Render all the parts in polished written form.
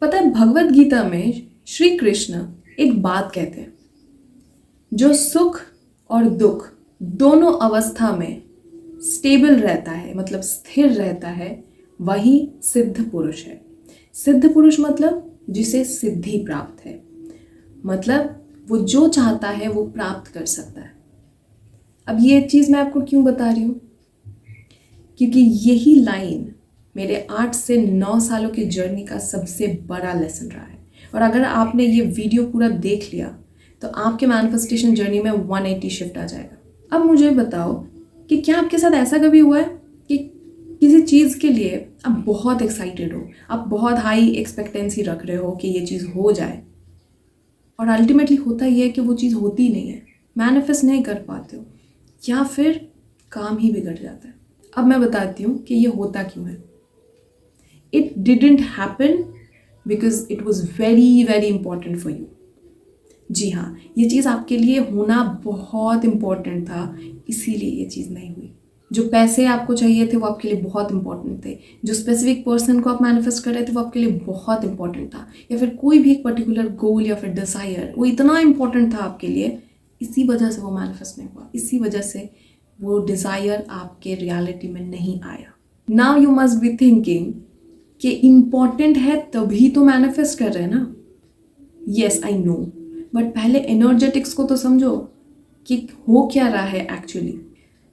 पता है, भगवत गीता में श्री कृष्ण एक बात कहते हैं, जो सुख और दुख दोनों अवस्था में स्टेबल रहता है, मतलब स्थिर रहता है, वही सिद्ध पुरुष है। सिद्ध पुरुष मतलब जिसे सिद्धि प्राप्त है, मतलब वो जो चाहता है वो प्राप्त कर सकता है। अब ये चीज़ मैं आपको क्यों बता रही हूँ? क्योंकि यही लाइन मेरे 8 से 9 सालों की जर्नी का सबसे बड़ा लेसन रहा है। और अगर आपने ये वीडियो पूरा देख लिया तो आपके मैनिफेस्टेशन जर्नी में 180 शिफ्ट आ जाएगा। अब मुझे बताओ कि क्या आपके साथ ऐसा कभी हुआ है कि किसी चीज़ के लिए आप बहुत एक्साइटेड हो, आप बहुत हाई एक्सपेक्टेंसी रख रहे हो कि ये चीज़ हो जाए, और अल्टीमेटली होता ही है कि वो चीज़ होती नहीं है, मैनिफेस्ट नहीं कर पाते हो, या फिर काम ही बिगड़ जाता है। अब मैं बताती हूँ कि ये होता क्यों है। It didn't happen because it was very very important for you. जी हाँ, ये चीज़ आपके लिए होना बहुत इम्पॉर्टेंट था, इसीलिए ये चीज़ नहीं हुई। जो पैसे आपको चाहिए थे वो आपके लिए बहुत इंपॉर्टेंट थे, जो स्पेसिफिक पर्सन को आप मैनिफेस्ट कर रहे थे वो आपके लिए बहुत इंपॉर्टेंट था, या फिर कोई भी एक पर्टिकुलर गोल या फिर डिज़ायर वो इतना इंपॉर्टेंट था आपके लिए, इसी वजह से वो मैनिफेस्ट नहीं हुआ, इसी वजह से वो डिज़ायर आपके रियलिटी में नहीं आया। Now you must be thinking कि इम्पॉर्टेंट है तभी तो मैनिफेस्ट कर रहे हैं ना। येस आई नो, बट पहले एनर्जेटिक्स को तो समझो कि हो क्या रहा है एक्चुअली।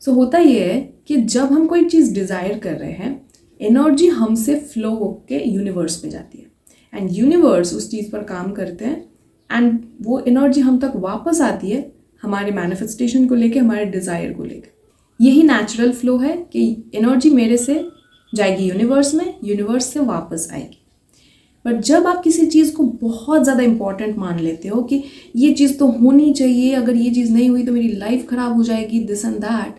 सो होता ये है कि जब हम कोई चीज़ डिज़ायर कर रहे हैं, एनर्जी हमसे फ्लो होकर यूनिवर्स में जाती है एंड यूनिवर्स उस चीज़ पर काम करते हैं एंड वो एनर्जी हम तक वापस आती है हमारे मैनिफेस्टेशन को लेके, हमारे डिज़ायर को लेके। यही नेचुरल फ्लो है कि एनर्जी मेरे से जाएगी यूनिवर्स में, यूनिवर्स से वापस आएगी। बट जब आप किसी चीज़ को बहुत ज़्यादा इंपॉर्टेंट मान लेते हो कि ये चीज़ तो होनी चाहिए, अगर ये चीज़ नहीं हुई तो मेरी लाइफ ख़राब हो जाएगी, दिस एंड दैट,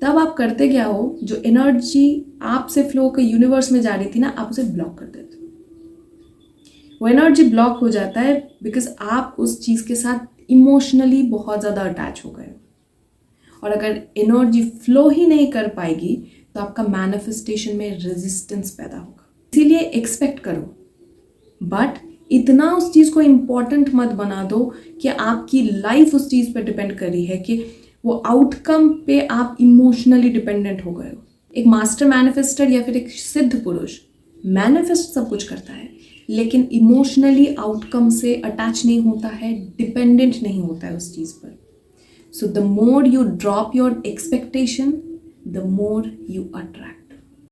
तब आप करते क्या हो, जो एनर्जी आपसे फ्लो होकर यूनिवर्स में जा रही थी ना, आप उसे ब्लॉक कर देते हो। वो एनर्जी ब्लॉक हो जाता है बिकॉज आप उस चीज़ के साथ इमोशनली बहुत ज़्यादा अटैच हो गए हो। और अगर एनर्जी फ्लो ही नहीं कर पाएगी तो आपका मैनिफेस्टेशन में रेजिस्टेंस पैदा होगा। इसीलिए एक्सपेक्ट करो, बट इतना उस चीज़ को इम्पॉर्टेंट मत बना दो कि आपकी लाइफ उस चीज़ पर डिपेंड कर रही है, कि वो आउटकम पे आप इमोशनली डिपेंडेंट हो गए हो। एक मास्टर मैनिफेस्टर या फिर एक सिद्ध पुरुष मैनिफेस्ट सब कुछ करता है, लेकिन इमोशनली आउटकम से अटैच नहीं होता है, डिपेंडेंट नहीं होता है उस चीज़ पर। So the more you drop your expectation, the more you attract.